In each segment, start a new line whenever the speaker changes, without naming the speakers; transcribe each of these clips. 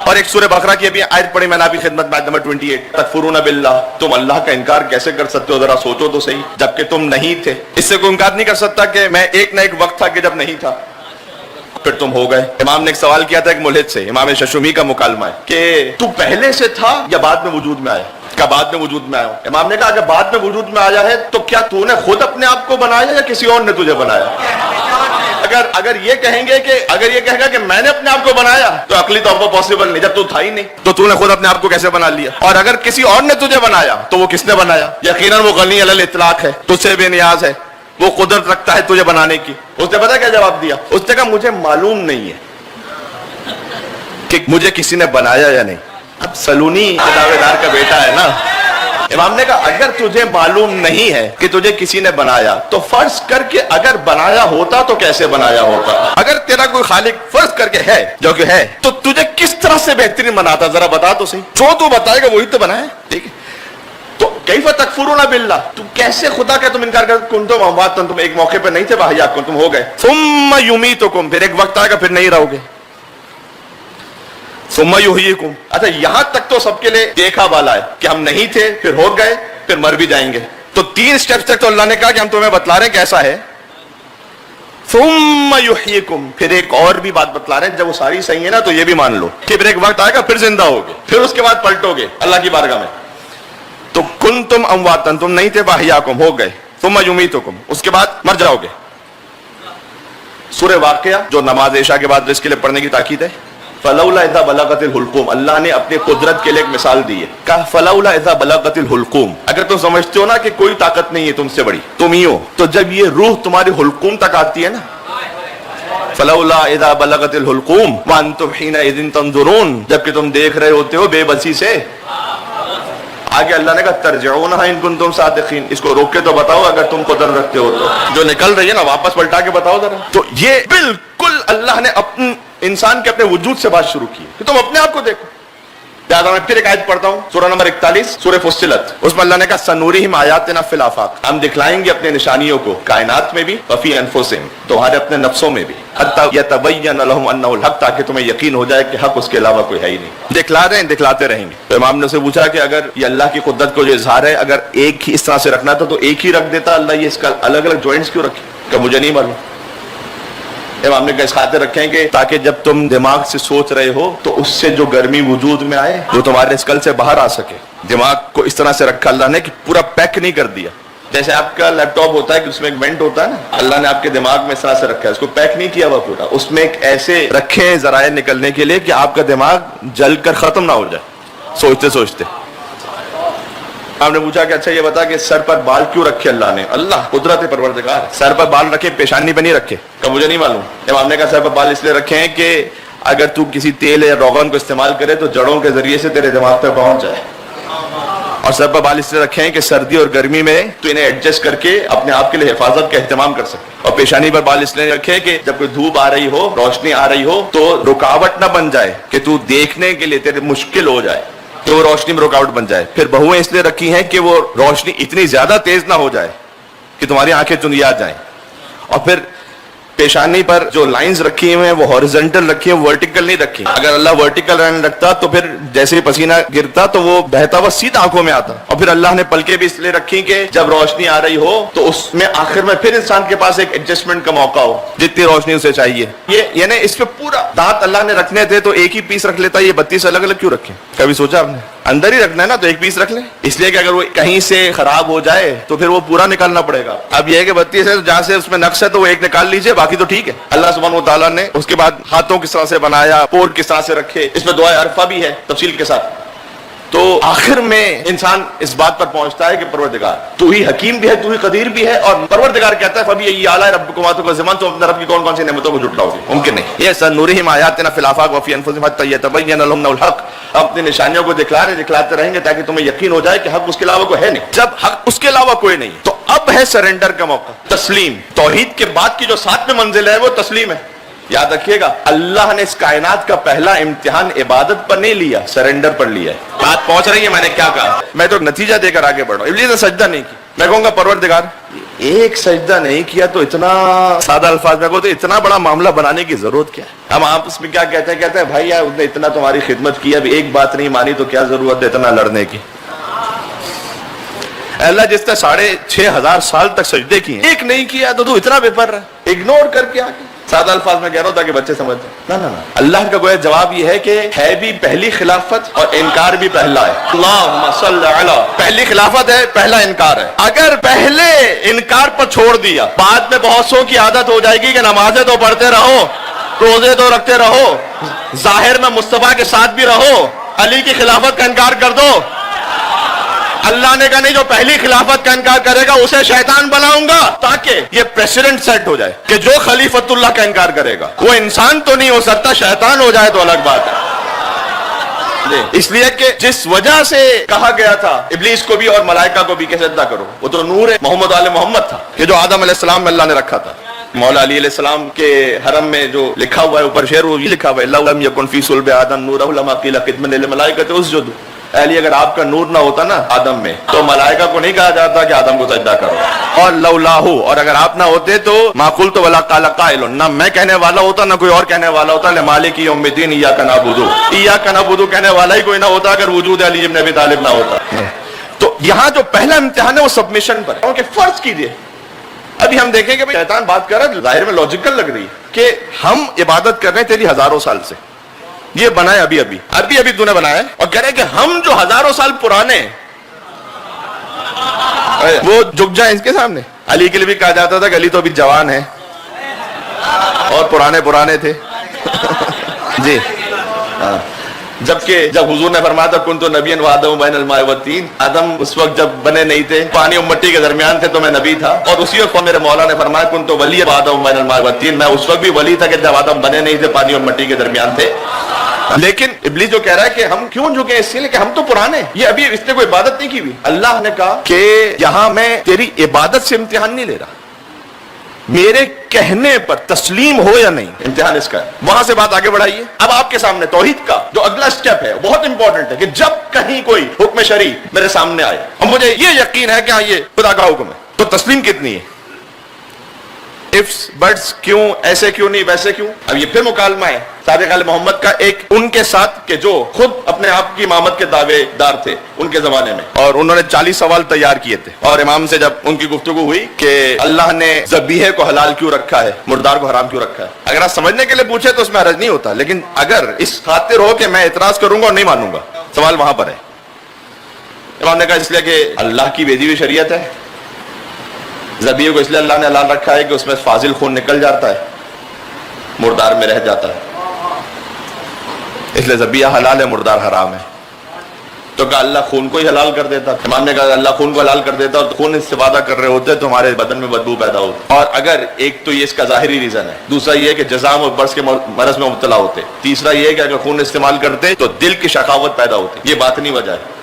اور ایک سورہ بقرہ کی ابھی آیت پڑھی میں نے ابھی خدمت میں، نمبر 28، تکفرون باللہ، تم اللہ کا انکار کیسے کر سکتے ہو، ذرا سوچو تو صحیح، جبکہ تم نہیں تھے۔ اس سے کوئی انکار نہیں کر سکتا کہ میں ایک نہ ایک وقت تھا کہ جب نہیں تھا، پھر تم ہو گئے۔ امام نے ایک سوال کیا تھا ایک ملحد سے، امام ششمی کا مکالمہ ہے کہ تو پہلے سے تھا یا بعد میں وجود میں آیا؟ کہ بعد میں وجود میں آیا ہوں۔ امام نے کہا اگر بعد میں وجود میں آیا ہے تو کیا تو نے خود اپنے آپ کو بنایا یا کسی اور نے تجھے بنایا؟ اگر یہ کہیں گے کہ اگر یہ کہے گا کہ میں نے اپنے آپ کو بنایا تو عقلی طور پر پاسبل نہیں، جب تو تھا ہی نہیں تو تو نے خود اپنے آپ کو کیسے بنا لیا؟ اور اگر کسی اور نے تجھے بنایا تو وہ کس نے بنایا؟ یقیناً وہ غنی علی الاطلاق ہے، تجھ سے بے نیاز ہے، وہ قدرت رکھتا ہے تجھے بنانے کی۔ اس نے پتا کیا جواب دیا؟ اس نے کہا مجھے معلوم نہیں ہے کہ مجھے کسی نے بنایا یا نہیں۔ اب سلونی دعوے دار کا بیٹا ہے نا۔ امام نے کہا اگر تجھے معلوم نہیں ہے کہ تجھے کسی نے بنایا تو فرض کر کے اگر بنایا ہوتا تو کیسے بنایا ہوتا؟ اگر تیرا کوئی خالق فرض کر کے ہے جو کہ ہے تو تجھے کس طرح سے بہترین بناتا؟ ذرا بتا تو صحیح، جو تو بتائے گا وہی تو بنائے، ٹھیک ہے؟ تو کیف تکفرون باللہ، تم کیسے خدا کا تم انکار کرتے؟ کنتم اموات، تم ایک موقع پہ نہیں تھے، واحیا تم ہو گئے، ثم یمیتکم، پھر ایک وقت آئے گا پھر نہیں رہو گے، ثم یحییکم۔ اچھا یہاں تک تو سب کے لیے دیکھا بالا ہے کہ ہم نہیں تھے پھر ہو گئے پھر مر بھی جائیں گے، تو 3 سٹیپس تک تو اللہ نے کہا کہ ہم تمہیں بتلا رہے ہیں کیسا ہے، ثم یحییکم، پھر ایک اور بھی بات بتلا رہے ہیں، جب وہ ساری صحیح ہے نا تو یہ بھی مان لو کہ پھر ایک وقت آئے گا پھر زندہ ہوگے، پھر اس کے بعد پلٹو گے اللہ کی بارگاہ میں۔ تو کنتم امواتا، تم نہیں تھے، واحیاکم، ہو گئے، ثم یمیتکم، اس کے بعد مر جاؤ گے۔ سورہ واقعہ جو نماز عشاء کے بعد رزق کے لیے پڑھنے کی تاکید ہے، فلولا اذا بلغت الحلقوم، اللہ نے اپنی قدرت کے لیے ایک مثال دی ہے، کہا فلولا اذا بلغت الحلقوم، اگر تم سمجھتے ہو نا کہ کوئی طاقت نہیں ہے تم سے بڑی، تم ہی ہو، تو جب یہ روح تمہاری حلقوم تک آتی ہے نا، فلولا اذا بلغت الحلقوم وانتم حينئذ تنظرون، جبکہ تم دیکھ رہے ہوتے ہو بے بسی سے۔ آگے اللہ نے کہا ترجعونها ان کنتم صادقین، اس کو روک کے تو بتاؤ اگر تم قدرت رکھتے ہو تو، جو نکل رہی ہے نا واپس پلٹا کے بتاؤ ذرا۔ تو یہ بالکل اللہ نے اپنے انسان کے اپنے وجود سے بات شروع کی کہ تم اپنے آپ کو دیکھو۔ لہٰذا میں پھر ایک آیت پڑھتا ہوں، سورہ نمبر 41 سورہ فصلت، اس میں اللہ نے کہا سنورہم آیاتنا فی الآفاق، ہم دکھلائیں گے اپنے نشانیوں کو کائنات میں بھی، وفی انفسہم، تمہارے اپنے نفسوں میں بھی، حتی یتبین لہم انہ الحق، تاکہ تمہیں یقین ہو جائے کہ حق اس کے علاوہ کوئی ہے ہی نہیں۔ دکھلا رہے ہیں، دکھلاتے رہیں گے۔ تو امام نے اسے پوچھا کہ اگر یہ اللہ کی قدرت کو جو اظہار ہے اگر ایک ہی اس طرح سے رکھنا تھا تو ایک ہی رکھ دیتا اللہ، یہ اس کا الگ الگ جوائنٹس کیوں رکھے؟ کہ مجھے نہیں معلوم۔ امام نے اس خاطر رکھے ہیں کہ تاکہ جب تم دماغ سے سوچ رہے ہو تو اس سے جو گرمی وجود میں آئے وہ تمہارے اسکل سے باہر آ سکے۔ دماغ کو اس طرح سے رکھا اللہ نے کہ پورا پیک نہیں کر دیا، جیسے آپ کا لیپ ٹاپ ہوتا ہے کہ اس میں ایک وینٹ ہوتا ہے نا، اللہ نے آپ کے دماغ میں اس طرح سے رکھا ہے، اس کو پیک نہیں کیا ہوا پورا، اس میں ایک ایسے رکھے ہیں ذرائع نکلنے کے لیے کہ آپ کا دماغ جل کر ختم نہ ہو جائے سوچتے سوچتے۔ آپ نے پوچھا کہ اچھا یہ بتا کہ سر پر بال کیوں رکھے اللہ نے؟ اللہ قدرت پروردگار، سر پر بال رکھے پیشانی پہ نہیں رکھے، کہ مجھے نہیں معلوم۔ امام نے کہا سر پر بال اس لیے رکھے ہیں کہ اگر تو کسی تیل یا روغن کو استعمال کرے تو جڑوں کے ذریعے سے تیرے دماغ تک پہنچ جائے، اور سر پر بال اس لیے رکھے ہیں کہ سردی اور گرمی میں تو انہیں ایڈجسٹ کر کے اپنے آپ کے لیے حفاظت کا اہتمام کر سکے، اور پیشانی پر بال اس لیے رکھے کہ جب کوئی دھوپ آ رہی ہو، روشنی آ رہی ہو تو رکاوٹ نہ بن جائے کہ تو دیکھنے کے لیے تیرے مشکل ہو جائے، تو وہ روشنی میں رکاوٹ بن جائے۔ پھر بہویں اس لیے رکھی ہیں کہ وہ روشنی اتنی زیادہ تیز نہ ہو جائے کہ تمہاری آنکھیں چندیا جائیں، اور پھر پیشانی پر جو لائنز رکھی ہوئے ہیں وہ ہاریزونٹل رکھی ہیں، ورٹیکل نہیں رکھی۔ اگر اللہ ورٹیکل لائن رکھتا تو پھر جیسے ہی پسینہ گرتا تو وہ بہتا ہوا سیدھا آنکھوں میں آتا، اور پھر اللہ نے پلکیں بھی اس لیے رکھی کہ جب روشنی آ رہی ہو تو اس میں آخر میں پھر انسان کے پاس ایک ایڈجسٹمنٹ کا موقع ہو جتنی روشنی اسے چاہیے۔ یہ یعنی اس پہ پورا دانت اللہ نے رکھنے تھے تو ایک ہی پیس رکھ لیتا، یہ 32 الگ الگ کیوں رکھے؟ کبھی سوچا آپ نے؟ اندر ہی رکھنا ہے نا تو ایک پیس رکھ لیں، اس لیے کہ اگر وہ کہیں سے خراب ہو جائے تو پھر وہ پورا نکالنا پڑے گا۔ اب یہ ہے کہ 32 ہے، جہاں سے اس میں نقص ہے تو وہ ایک نکال لیجئے، باقی تو ٹھیک ہے۔ اللہ سبحانہ وتعالیٰ نے اس کے بعد ہاتھوں کس طرح سے بنایا، پورٹ کس طرح سے رکھے، اس میں دعائے عرفہ بھی ہے تفصیل کے ساتھ۔ تو آخر میں انسان اس بات پر پہنچتا ہے کہ پروردگار تو ہی حکیم بھی ہے، تو ہی قدیر بھی ہے، اور پروردگار کہتا ہے فَبِأَيِّ آلَاءِ رَبِّكُمَا تُكَذِّبَانِ، تو اپنے رب کی کون کون سی نعمتوں کو جھٹلاؤ گے؟ ممکن نہیں۔ یہ سنورہم آیاتنا فی الآفاق وفی انفسہم حتی یتبین لہم انہ الحق، اپنی نشانیوں کو دکھلاتے رہیں گے تاکہ تمہیں یقین ہو جائے کہ حق اس کے علاوہ کوئی ہے نہیں۔ جب حق اس کے علاوہ کوئی نہیں تو اب ہے سرنڈر کا موقع، تسلیم۔ توحید کے بعد کی جو 7ویں منزل ہے وہ تسلیم ہے۔ یاد رکھیے گا اللہ نے اس کائنات کا پہلا امتحان عبادت پر نہیں لیا، سرنڈر پر لیا ہے۔ بات پہنچ رہی ہے میں نے کیا کہا؟ میں تو نتیجہ دے کر آگے بڑھ رہا ہوں۔ ابلیس نے سجدہ نہیں کی، میں کہوں گا پروردگار ایک سجدہ نہیں کیا تو اتنا سادہ الفاظ میں تو اتنا بڑا معاملہ بنانے کی ضرورت کیا ہے؟ ہم آپس میں کیا کہتے ہیں بھائی یار اس نے اتنا تمہاری خدمت کی، اب ایک بات نہیں مانی تو کیا ضرورت ہے اتنا لڑنے کی؟ اللہ جس نے 6,500 سال تک سجدے کیے ایک نہیں کیا تو اتنا بے پر رہا، اگنور کر کے آگے۔ سادہ الفاظ میں کہہ رہا ہوں تاکہ بچے سمجھ جائیں۔ نہ اللہ کا گویا جواب یہ ہے کہ ہے بھی پہلی خلافت اور انکار بھی پہلا ہے۔ اللہم صلی علی، پہلی خلافت ہے، پہلا انکار ہے۔ اگر پہلے انکار پر چھوڑ دیا، بعد میں بہت سو کی عادت ہو جائے گی کہ نمازیں تو پڑھتے رہو، روزے تو رکھتے رہو، ظاہر میں مصطفیٰ کے ساتھ بھی رہو، علی کی خلافت کا انکار کر دو۔ اللہ نے کہا نہیں، جو پہلی خلافت کا انکار کرے گا اسے شیطان بناؤں گا، تاکہ یہ پریسیڈنٹ سیٹ ہو جائے کہ جو خلیفت اللہ کا انکار کرے گا وہ انسان تو نہیں ہو سکتا، شیطان ہو جائے تو الگ بات ہے۔ اس لیے کہ جس وجہ سے کہا گیا تھا ابلیس کو بھی اور ملائکہ کو بھی کہ سجدہ کرو، وہ تو نور محمد آل محمد تھا کہ جو آدم علیہ السلام میں اللہ نے رکھا تھا۔ مولا علی علیہ السلام کے حرم میں جو لکھا ہوا ہے اوپر شعر، وہ یہ لکھا ہوا ہے لَوْ لَمْ يَكُنْ فِي صُلْبِ آدَمَ نُورٌ لَمَا قِيلَ قِدْمًا لِلْمَلَائِكَةِ اسْجُدُوا۔ علی اگر آپ کا نور نہ ہوتا نا آدم میں تو ملائکہ کو نہیں کہا جاتا کہ آدم کو سجدہ کرو، اور لولاہو، اور اگر آپ نہ ہوتے تو ما قلت ولا قال قائل، نہ میں کہنے والا ہوتا نہ کوئی اور کہنے والا ہوتا، لمالک یوم الدین ایاک نعبد، ایاک نعبد کہنے والا ہی کوئی نہ ہوتا اگر وجود علی ابن ابی طالب نہ ہوتا۔ تو یہاں جو پہلا امتحان ہے وہ سبمیشن پر ہے کہ فرض کیجئے۔ ابھی ہم دیکھیں کہ شیطان بات کر رہا ہے، ظاہر میں لاجیکل لگ رہی ہے کہ ہم عبادت کر رہے ہیں تیری ہزاروں سال سے، یہ بنائے ابھی تو نے بنایا ہے، اور کہہ رہے کہ ہم جو ہزاروں سال پرانے وہ جھک جائیں اس کے سامنے۔ علی کے لیے بھی کہا جاتا تھا کہ علی تو ابھی جوان ہے اور پرانے تھے جی ہاں۔ جبکہ جب حضور نے فرمایا تھا کنت نبیا وآدم بین الماء والطین، آدم اس وقت جب بنے نہیں تھے، پانی اور مٹی کے درمیان تھے تو میں نبی تھا، اور اسی وقت میرے مولا نے فرمایا کنت ولیا وآدم بین الماء والطین، میں اس وقت بھی ولی تھا کہ جب آدم بنے نہیں تھے، پانی اور مٹی کے درمیان تھے۔ لیکن ابلیس جو کہہ رہا ہے کہ ہم کیوں جھکے، اس لیے کہ ہم تو پرانے، یہ ابھی اس نے کوئی عبادت نہیں کی ہوئی۔ اللہ نے کہا کہ یہاں میں تیری عبادت سے امتحان نہیں لے رہا، میرے کہنے پر تسلیم ہو یا نہیں، امتحان اس کا ہے۔ وہاں سے بات آگے بڑھائیے، اب آپ کے سامنے توحید کا جو اگلا سٹیپ ہے بہت امپورٹنٹ ہے کہ جب کہیں کوئی حکم شرعی میرے سامنے آئے اور مجھے یہ یقین ہے کہ ہاں یہ خدا کا حکم ہے، تو تسلیم کتنی ہے؟ ifs بٹس، کیوں ایسے کیوں نہیں ویسے کیوں؟ اب یہ پھر مکالمہ ہے صادق آل محمد کا ایک ان کے ساتھ کہ جو خود اپنے آپ کی امامت کے دعوے دار تھے ان کے زمانے میں، اور انہوں نے 40 سوال تیار کیے تھے، اور امام سے جب ان کی گفتگو ہوئی کہ اللہ نے ذبیحے کو حلال کیوں رکھا ہے، مردار کو حرام کیوں رکھا ہے، اگر آپ سمجھنے کے لیے پوچھے تو اس میں حرج نہیں ہوتا، لیکن اگر اس خاطر ہو کہ میں اعتراض کروں گا اور نہیں مانوں گا، سوال وہاں پر ہے۔ امام نے کہا اس لیے کہ اللہ کی بھیجی ہوئی شریعت ہے، ذبیحے کو اس لیے اللہ نے حلال رکھا ہے کہ اس میں فاضل خون نکل جاتا ہے، مردار میں رہ جاتا ہے، اس لیے ذبیحہ حلال ہے، مردار حرام ہے۔ تو کہا اللہ خون کو ہی حلال کر دیتا، امام نے کہا اللہ خون کو حلال کر دیتا اور خون استفادہ کر رہے ہوتے تو ہمارے بدن میں بدبو پیدا ہوتی، اور اگر ایک تو یہ اس کا ظاہری ریزن ہے، دوسرا یہ ہے کہ جزام اور برس کے مرض میں مبتلا ہوتے، تیسرا یہ ہے کہ اگر خون استعمال کرتے تو دل کی شقاوت پیدا ہوتی، یہ بات نہیں وجہ ہے۔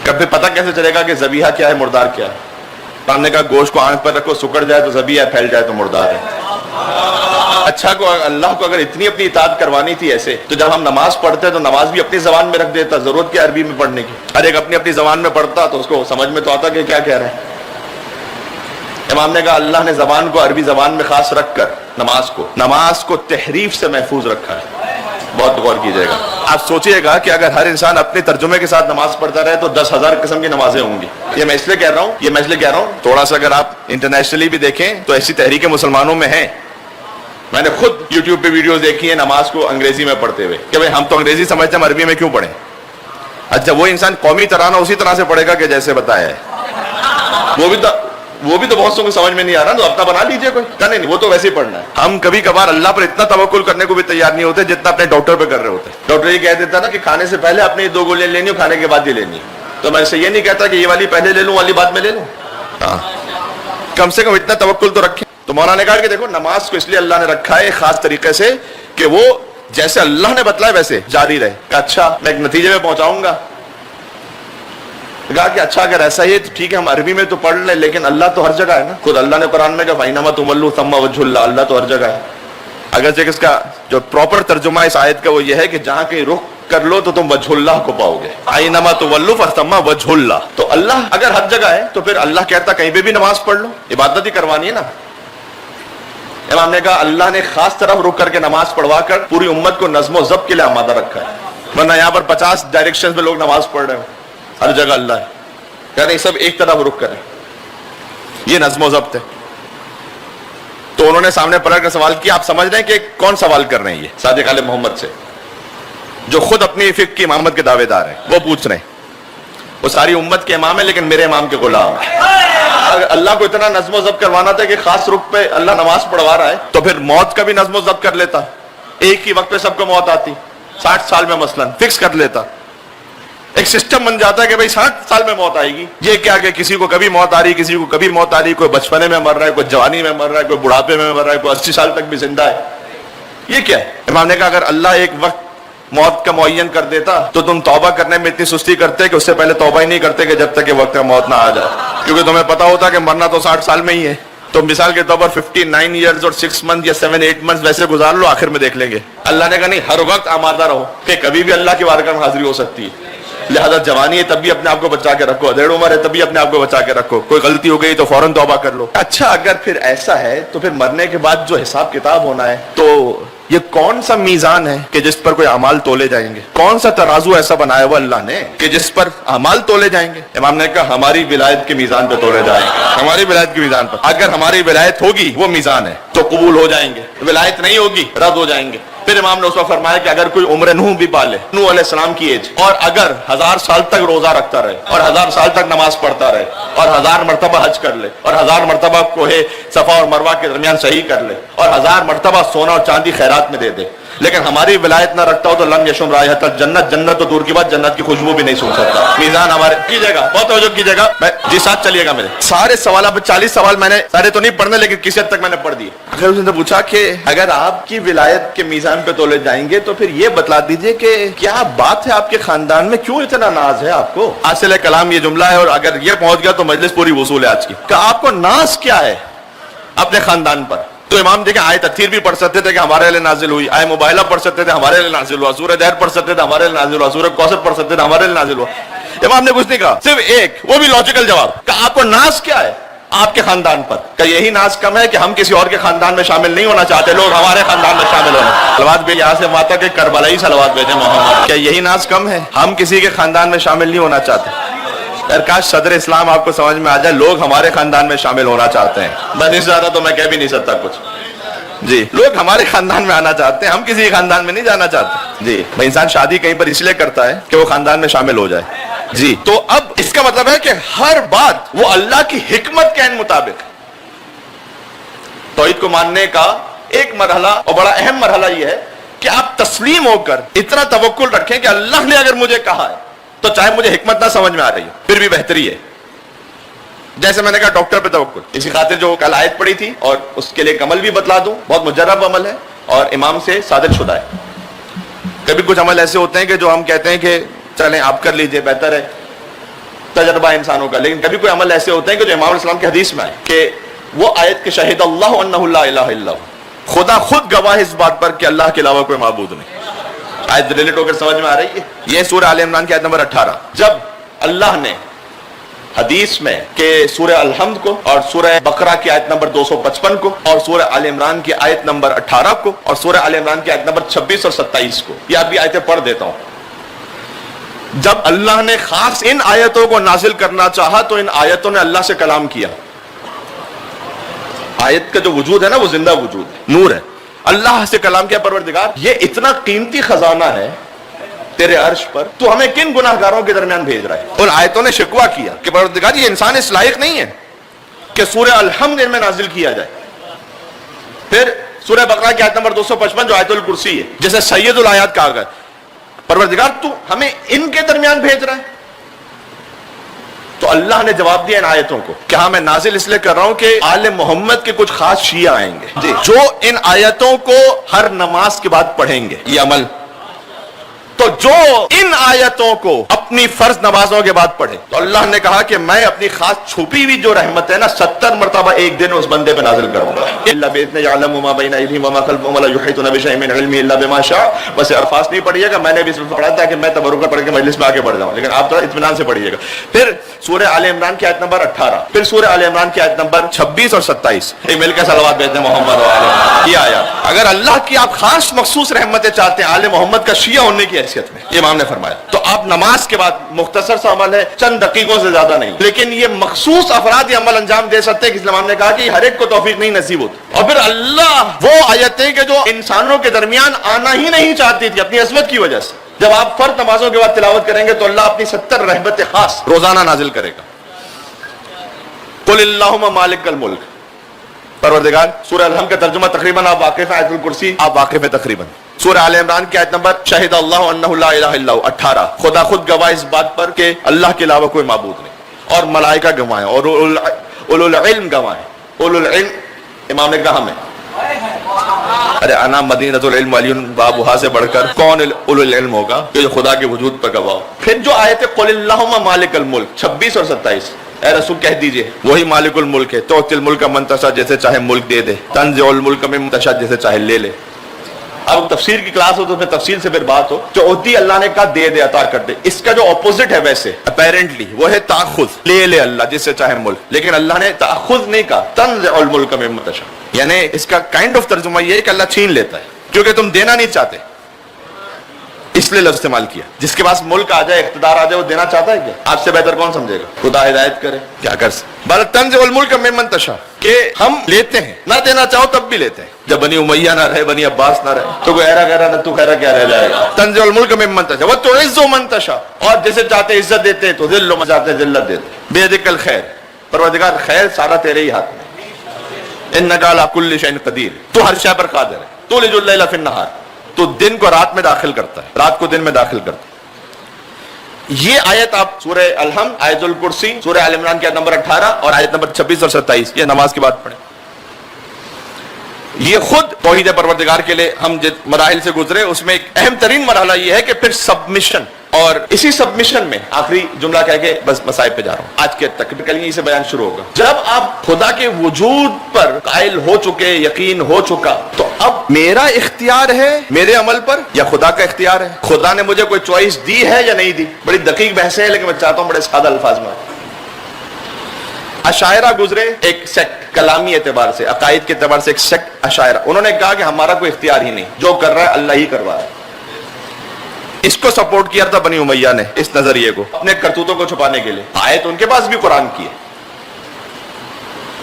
کبھی پتہ کیسے چلے گا کہ ذبیحہ کیا ہے، مردار کیا ہے؟ ہم نے کہا گوشت کو آنکھ پر رکھو، سکڑ جائے تو ذبیحہ ہے، پھیل جائے تو مردار ہے۔ اچھا کو اللہ کو اگر اتنی اپنی اطاعت کروانی تھی ایسے، تو جب ہم نماز پڑھتے تو نماز بھی اپنی زبان میں رکھ دیتا، ضرورت کیا عربی میں پڑھنے کی؟ ہر ایک اپنی اپنی زبان میں پڑھتا تو اس کو سمجھ میں تو آتا کہ کیا کہہ رہے ہیں۔ امام نے کہا اللہ نے زبان کو عربی زبان میں خاص رکھ کر نماز کو تحریف سے محفوظ رکھا ہے۔ بہت غور کیجئے گا، آپ سوچئے گا کہ اگر ہر انسان اپنے ترجمے کے ساتھ نماز پڑھتا رہے تو 10,000 قسم کی نمازیں ہوں گی۔ یہ میں اس لیے کہہ رہا ہوں تھوڑا سا اگر آپ انٹرنیشنلی بھی دیکھیں تو ایسی تحریکیں مسلمانوں میں ہیں۔ میں نے خود یوٹیوب پہ ویڈیوز دیکھی ہیں نماز کو انگریزی میں پڑھتے ہوئے کہ بھائی ہم تو انگریزی سمجھتے ہیں، ہم عربی میں کیوں پڑھیں؟ اچھا وہ انسان قومی ترانہ اسی طرح سے پڑھے گا کہ جیسے بتایا ہے، وہ بھی تو بہت سو کو سمجھ میں نہیں آ رہا، تو اپنا بنا لیجئے کوئی، نہیں وہ تو ویسے ہی پڑھنا ہے۔ ہم کبھی کبھار اللہ پر اتنا توکل کرنے کو بھی تیار نہیں ہوتے جتنا اپنے ڈاکٹر پہ کر رہے ہوتے۔ ڈاکٹر یہ کہہ دیتا نا کہ کھانے سے پہلے آپ نے 2 گولیاں لینی اور کھانے کے بعد یہ لینی، تو میں اسے یہ نہیں کہتا کہ یہ والی پہلے لے لوں والی بعد میں لے لوں، کم سے کم اتنا توکل تو رکھیں۔ تو مولانا نے کہا کہ دیکھو نماز کو اس لیے اللہ نے رکھا ہے خاص طریقے سے کہ وہ جیسے اللہ نے بتلایا ویسے جاری رہے۔ کہ اچھا میں ایک نتیجے میں پہنچاؤں گا، کہا کہ اچھا اگر ایسا ہی ہے تو ٹھیک ہے ہم عربی میں تو پڑھ لیں، لیکن اللہ تو ہر جگہ ہے نا، خود اللہ نے قرآن میں کہا فَإِنَّمَا تُوَلُّوا ثَمَّ وَجْهُ اللَّهِ، اللہ تو ہر جگہ ہے۔ اگرچہ اس کا جو پراپر ترجمہ اس آیت کا وہ یہ ہے کہ جہاں کہیں رخ کر لو تو تم وجہ اللہ کو پاؤ گے. اینما تولوا فثم وجہ اللہ. تو اللہ اگر ہر جگہ ہے تو پھر اللہ کہتا کہیں پہ بھی نماز پڑھ لو, عبادت ہی کروانی ہے نا. امام نے کہا اللہ نے خاص طرف رک کر کے نماز پڑھوا کر پوری امت کو نظم و ضبط کے لیے آمادہ رکھا ہے, ورنہ یہاں پر 50 ڈائریکشن میں لوگ نماز پڑھ رہے ہو, ہر جگہ اللہ ہے, کہتے ہیں سب ایک طرف رک کریں. یہ نظم و ضبط ہے. تو انہوں نے سامنے پلٹ کر سوال کیا, آپ سمجھ رہے ہیں کہ کون سوال کر رہے ہیں؟ یہ صادق آل محمد سے, جو خود اپنی فقہ کی امامت کے دعوے دار ہیں, وہ پوچھ رہے ہیں. وہ ساری امت کے امام ہے لیکن میرے امام کے غلام ہیں. اگر اللہ کو اتنا نظم و ضبط کروانا تھا کہ خاص رخ پہ اللہ نماز پڑھوا رہا ہے, تو پھر موت کا بھی نظم و ضبط کر لیتا. ایک ہی وقت پہ سب کو موت آتی, 60 سال میں مثلا فکس کر لیتا. ایک سسٹم بن جاتا ہے کہ بھائی 60 سال میں موت آئے گی. یہ کیا کہ کسی کو کبھی موت آ رہی, کسی کو کبھی موت آ رہی, کوئی بچپنے میں مر رہا ہے, کوئی جوانی میں مر رہا ہے, کوئی بڑھاپے میں مر رہا ہے, کوئی 80 سال تک بھی زندہ ہے. یہ کیا ہے؟ امام نے کہا اگر اللہ ایک وقت موت کا معین کر دیتا تو تم توبہ کرنے میں اتنی سستی کرتے کہ اس سے پہلے توبہ ہی نہیں کرتے کہ جب تک کہ وقت کا موت نہ آ جائے, کیونکہ تمہیں پتا ہوتا کہ مرنا تو 60 سال میں ہی ہے. تو مثال کے طور پر 59 ایئرز اور 6 منتھ یا 7-8 منتھ ویسے گزار لو, آخر میں دیکھ لیں گے. اللہ نے کہا نہیں, ہر وقت آمادہ رہو کہ کبھی بھی اللہ کی بارگاہ میں حاضری ہو سکتی ہے. لہذا جوانی ہے تب بھی اپنے آپ کو بچا کے رکھو, ادھیڑ عمر ہے تب بھی اپنے آپ کو بچا کے رکھو, کوئی غلطی ہو گئی تو فوراً توبہ کر لو. اچھا اگر پھر ایسا ہے تو پھر مرنے کے بعد جو حساب کتاب ہونا ہے, تو یہ کون سا میزان ہے کہ جس پر کوئی اعمال تولے جائیں گے؟ کون سا ترازو ایسا بنایا ہوا اللہ نے کہ جس پر اعمال تولے جائیں گے؟ امام نے کہا ہماری ولایت کے میزان پہ تولے جائیں گے. ہماری ولایت کے میزان پر اگر ہماری ولایت ہوگی وہ میزان ہے تو قبول ہو جائیں گے, ولایت نہیں ہوگی رد ہو جائیں گے. پھر امام نے اس وقت فرمایا کہ اگر کوئی عمر نوح بھی پالے, نوح علیہ السلام کی ایج, اور اگر 1000 سال تک روزہ رکھتا رہے, اور 1000 سال تک نماز پڑھتا رہے, اور 1000 مرتبہ حج کر لے, اور 1000 مرتبہ کوہ صفا اور مروہ کے درمیان صحیح کر لے, اور 1000 مرتبہ سونا اور چاندی خیرات میں دے دے, لیکن ہماری ولایت نہ رکھتا ہو تو لم یشم رائحۃ الجنت, جنت تو دور کی بات جنت کی خوشبو بھی نہیں سن سکتا. میزان ہمارے کیجیے گا, بہت توجہ کیجیے گا. جی ساتھ چلیے گا. میرے سارے سوال, 40 سوال میں نے سارے تو نہیں پڑھنے لیکن کسی حد تک میں نے پڑھ دیے. اگر اس نے پوچھا کہ اگر آپ کی ولایت کے میزان پہ تولے جائیں گے تو پھر یہ بتلا دیجئے کہ کیا بات ہے آپ کے خاندان میں, کیوں اتنا ناز ہے آپ کو؟ حاصل کلام یہ جملہ ہے, اور اگر یہ پہنچ گیا تو مجلس پوری وصول ہے آج کی, کہ آپ کو ناز کیا ہے اپنے خاندان پر. تو امام دیکھیں آیت تطہیر بھی پڑھ سکتے تھے کہ ہمارے لیے نازل ہوئی, آیت مباہلہ پڑھ سکتے تھے ہمارے لیے نازل ہوا, سورہ دہر پڑھ سکتے تھے ہمارے لیے نازل ہوا, سورہ کوثر پڑھ سکتے تھے ہمارے لیے نازل ہوا. امام نے کچھ نہیں کہا, صرف ایک, وہ بھی لاجیکل جواب, کہ آپ کو ناز کیا ہے آپ کے خاندان پر. کہ یہی ناز کم ہے کہ ہم کسی اور کے خاندان میں شامل نہیں ہونا چاہتے, لوگ ہمارے خاندان میں شامل ہونا. سلوات بھی یہاں سے ماتا کے کربلائی سلوات بھیجے محمد. کیا یہی ناز کم ہے؟ ہم کسی کے خاندان میں شامل نہیں ہونا چاہتے. کاش صدر اسلام آپ کو سمجھ میں آ جائے, لوگ ہمارے خاندان میں شامل ہونا چاہتے ہیں. بس اس سے زیادہ تو میں کہہ بھی نہیں سکتا کچھ. جی لوگ ہمارے خاندان میں آنا چاہتے ہیں, ہم کسی خاندان میں نہیں جانا چاہتے. جی انسان شادی کہیں پر اس لیے کرتا ہے کہ وہ خاندان میں شامل ہو جائے. جی تو اب اس کا مطلب ہے کہ ہر بات وہ اللہ کی حکمت کے عین مطابق. توحید کو ماننے کا ایک مرحلہ اور بڑا اہم مرحلہ یہ ہے کہ آپ تسلیم ہو کر اتنا توکل رکھیں کہ اللہ نے اگر مجھے کہا ہے تو چاہے مجھے حکمت نہ سمجھ میں آ رہی ہو پھر بھی بہتری ہے. جیسے میں نے کہا ڈاکٹر پہ توکل, اسی خاطر جو کل آیت پڑھی تھی اور اس کے لیے ایک عمل بھی بتلا دوں, بہت مجرب عمل ہے اور امام سے صادر شدہ ہے. کبھی کچھ عمل ایسے ہوتے ہیں کہ جو ہم کہتے ہیں کہ چلیں آپ کر لیجئے بہتر ہے, تجربہ انسانوں کا, لیکن کبھی کوئی عمل ایسے ہوتے ہیں کہ جو امام علیہ السلام کی حدیث میں آئے کہ وہ آیت کے شہید اللہ انہ لا الہ الا ہو, خدا خود گواہ اس بات پر کہ اللہ کے علاوہ کوئی معبود نہیں. آیت ریلیٹ ہو کر سمجھ میں آ رہی ہے. یہ سورہ آل عمران کی آیت نمبر 18, جب اللہ نے حدیث میں کہ سورہ الحمد کو اور سورہ بقرہ کی آیت نمبر 255 کو اور سورہ آل عمران کی آیت نمبر 18 کو اور سورہ آل عمران کی آیت نمبر 26 اور 27 کو, یہ آپ بھی آیتیں پڑھ دیتا ہوں. جب اللہ نے خاص ان آیتوں کو نازل کرنا چاہا تو ان آیتوں نے اللہ سے کلام کیا. آیت کا جو وجود ہے نا وہ زندہ وجود ہے, نور ہے. اللہ سے کلام کیا, پروردگار یہ اتنا قیمتی خزانہ ہے تیرے عرش پر, تو ہمیں کن گناہگاروں کے درمیان بھیج رہا ہے. ان آیتوں نے شکوہ کیا کہ پروردگار یہ انسان اس لائق نہیں ہے کہ سورہ الحمد ان میں نازل کیا جائے. پھر سورہ بقرہ کی آیت نمبر 255 جو آیت الکرسی ہے جسے سید الآیات کہا گیا, پروردگار تو ہمیں ان کے درمیان بھیج رہا ہے. تو اللہ نے جواب دیا ان آیتوں کو کہ ہاں میں نازل اس لیے کر رہا ہوں کہ آل محمد کے کچھ خاص شیعہ آئیں گے جو ان آیتوں کو ہر نماز کے بعد پڑھیں گے, یہ عمل. تو تو جو ان آیتوں کو اپنی فرض نمازوں کے بعد پڑھے تو اللہ نے کہا کہ میں اپنی خاص چھپی ہوئی جو رحمت ہے نا 70 مرتبہ ایک دن اس بندے پہ نازل کروں گا. الا باذن يعلم ما بين ايديهم وما خلفهم ولا يحيطون بشيء من علمه الا بما شاء. بس الفاظ نہیں پڑھیے گا, میں نے بھی صرف پڑھا تھا کہ میں تبرک پڑھ کے مجلس میں آگے بڑھ جاؤں, لیکن آپ تھوڑا اطمینان سے پڑھیے گا. پھر سورہ آل عمران کی آیت نمبر 18, پھر سورہ آل عمران کی آیت نمبر 26 اور 27. ایک مل کے صلوات بھیجتے ہیں محمد وعلى یہ آیا. اگر اللہ کی آپ خاص مخصوص رحمتیں چاہتے ہیں آل محمد کا شیعہ ہونے کی حیثیت میں, یہ امام نے فرمایا, تو آپ نماز کے بعد مختصر سا عمل ہے, چند دقیقوں سے زیادہ نہیں, لیکن یہ مخصوص افراد یہ عمل انجام دے سکتے ہیں کہ اسلام نے کہا کہ ہر ایک کو توفیق نہیں نصیب ہوتی. اور پھر اللہ وہ آیتیں کہ جو انسانوں کے درمیان آنا ہی نہیں چاہتی تھی اپنی عظمت کی وجہ سے, جب آپ فرض نمازوں کے بعد تلاوت کریں گے تو اللہ اپنی 70 رحمتیں خاص روزانہ نازل کرے گا. قل اللہم مالک الملک, پروردگار. سورہ الحمد کا ترجمہ تقریباً آپ واقف ہیں, آیت الکرسی آپ واقف ہیں تقریباً. سورہ آل عمران کی آیت نمبر شہد اللہ انہ لا الہ الا ہو 18, خدا خود گواہ اس بات پر کہ اللہ کے علاوہ کوئی معبود نہیں, اور ملائکہ گواہ ہیں, اور اولو العلم گواہ ہیں. اولو العلم امام نے کہا ہمیں, ارے انا مدینۃ العلم علی بابھا سے بڑھ کر کون اولو العلم ہوگا کہ جو خدا کے وجود پر گواہ ہو. پھر جو آیت قل اللہم مالک الملک 26 اور 27, اے رسول کہہ دیجئے وہی مالک الملک ہے, تؤتی الملک من تشاء جیسے چاہے ملک دے دے, تنزع الملک من تشاء جیسے چاہے لے لے. اب تفسیر کی کلاس ہو تو پھر تفصیل سے پھر بات ہو. جو ہوتی اللہ نے کہا دے دے عطا کر دے, اس کا جو اپوزٹ ہے ویسے اپیرنٹلی وہ ہے تاخذ, لے لے اللہ جس سے چاہے ملک, لیکن اللہ نے تاخذ نہیں کہا, تنزع الملک من تشاء. یعنی اس کا کائنڈ آف ترجمہ یہ ہے کہ اللہ چھین لیتا ہے کیونکہ تم دینا نہیں چاہتے, اس لیے لفظ استعمال کیا. جس کے پاس ملک آ جائے, اقتدار آ جائے, وہ دینا چاہتا ہے کیا؟ آپ سے بہتر کون سمجھے گا؟ خدا ہدایت کرے, کیا کر سکتے. بل تنزع الملک ممن تشاء, کہ ہم لیتے ہیں, نہ دینا چاہو تب بھی لیتے ہیں. جب بنی امیہ نہ رہے, بنی عباس نہ رہے, تو کوئی ایرا گہرا نہ تو خیرہ کیا رہ جائے گا. تنزع الملک ممن تشاء وتعز من تشاء, اور جسے چاہتے عزت دیتے تو ذل من چاہتے ذلت دیتے. بیدک الخیر, پروردگار خیر سارا تیرے ہی ہاتھ میں. انک علی کل شیء قدیر, تو ہر شے پر قادر ہے. تولج اللیل فی النہار, تو دن کو رات میں داخل کرتا ہے, رات کو دن میں داخل کرتا ہے. یہ آیت آپ سورہ الحمد, آیت الکرسی, سورہ آل عمران کی آیت نمبر 18 اور آیت نمبر 26 اور 27 یہ نماز کے بعد پڑھیں. یہ خود توحید پروردگار کے لیے ہم جس مراحل سے گزرے اس میں ایک اہم ترین مرحلہ یہ ہے کہ پھر سبمشن, اور اسی سبمشن میں آخری جملہ کہہ کے بس مسائب پہ جا رہا ہوں. آج کے تکنیکلی یہیں سے بیان شروع ہوگا. جب آپ خدا کے وجود پر قائل ہو چکے, یقین ہو چکا, تو اب میرا اختیار ہے میرے عمل پر یا خدا کا اختیار ہے؟ خدا نے مجھے کوئی چوائس دی ہے یا نہیں دی؟ بڑی دقیق بحث ہے, لیکن میں چاہتا ہوں بڑے سادہ الفاظ میں. اشاعرہ گزرے, ایک سیکٹ کلامی اعتبار سے, عقائد کے اعتبار سے ایک سیکٹ اشاعرہ, انہوں نے کہا کہ ہمارا کوئی اختیار ہی نہیں, جو کر رہا ہے اللہ ہی کروا رہا ہے. اس کو سپورٹ کیا تھا بنی امیہ نے, اس نظریے کو اپنے کرتوتوں کو چھپانے کے لیے. آیت ان کے پاس بھی قرآن کی ہے,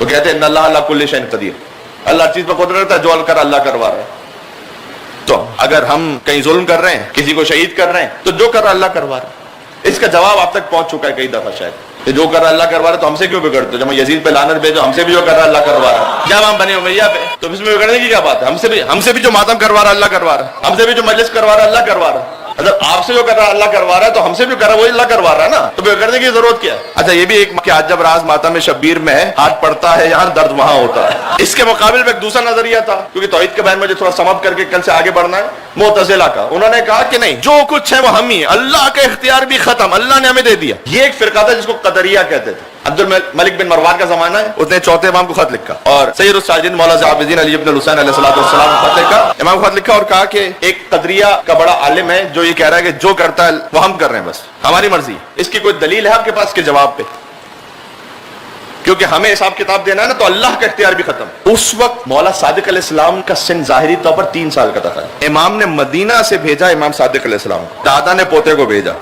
وہ کہتے ہیں ان اللہ علی کل شیء قدیر, اللہ چیز پر قدرت ہے, جو کر اللہ کروا رہا ہے. تو اگر ہم کہیں ظلم کر رہے ہیں, کسی کو شہید کر رہے ہیں, تو جو کر رہا اللہ کروا رہا ہے. اس کا جواب آپ تک پہنچ چکا ہے کئی دفعہ شاید, کہ جو کر رہا اللہ کروا رہا ہے تو ہم سے کیوں بگڑتے؟ جب ہم یزید پہ لعنت بھیجو, ہم سے بھی جو کر رہا اللہ کروا رہا ہے. جب ہم بنی امیہ پہ, تو اس میں بگڑنے کی کیا بات ہے؟ ہم سے بھی جو ماتم کروا رہا اللہ کروا رہا ہے, ہم سے بھی جو مجلس کروا رہا اللہ کروا رہا ہے. اگر آپ سے جو کر رہا اللہ کروا رہا ہے تو ہم سے بھی کر رہا وہی اللہ کروا رہا ہے نا, تو بے کرنے کی ضرورت کیا ہے؟ اچھا یہ بھی ایک کہ آج جب راز ماتم شبیر میں ہے, ہاتھ پڑتا ہے یہاں, درد وہاں ہوتا ہے. اس کے مقابل میں ایک دوسرا نظریہ تھا, کیونکہ توحید کے بیان مجھے تھوڑا سم اپ کر کے کل سے آگے بڑھنا ہے, معتزلہ کا. انہوں نے کہا کہ نہیں, جو کچھ ہے وہ ہم ہی, اللہ کا اختیار بھی ختم, اللہ نے ہمیں دے دیا. یہ ایک فرقہ تھا جس کو قدریہ کہتے تھے. عبد الملک بن مروان کا زمانہ ہے, اس نے چوتھے امام کو خط لکھا, اور سید الساجدین مولانا عابدین علی بن الحسین علیہ السلام کو خط لکھا, امام کو خط لکھا, اور کہا کہ ایک قدریہ کا بڑا عالم ہے جو یہ کہہ رہا ہے کہ جو کرتا ہے وہ ہم کر رہے ہیں, بس ہماری مرضی. اس کی کوئی دلیل ہے آپ کے پاس کے جواب پہ؟ کیونکہ ہمیں حساب کتاب دینا ہے نا, تو اللہ کا اختیار بھی ختم. اس وقت مولا صادق علیہ السلام کا سن ظاہری طور پر 3 سال کا تھا. امام نے مدینہ سے بھیجا امام صادق علیہ السلام کو, دادا نے پوتے کو بھیجا.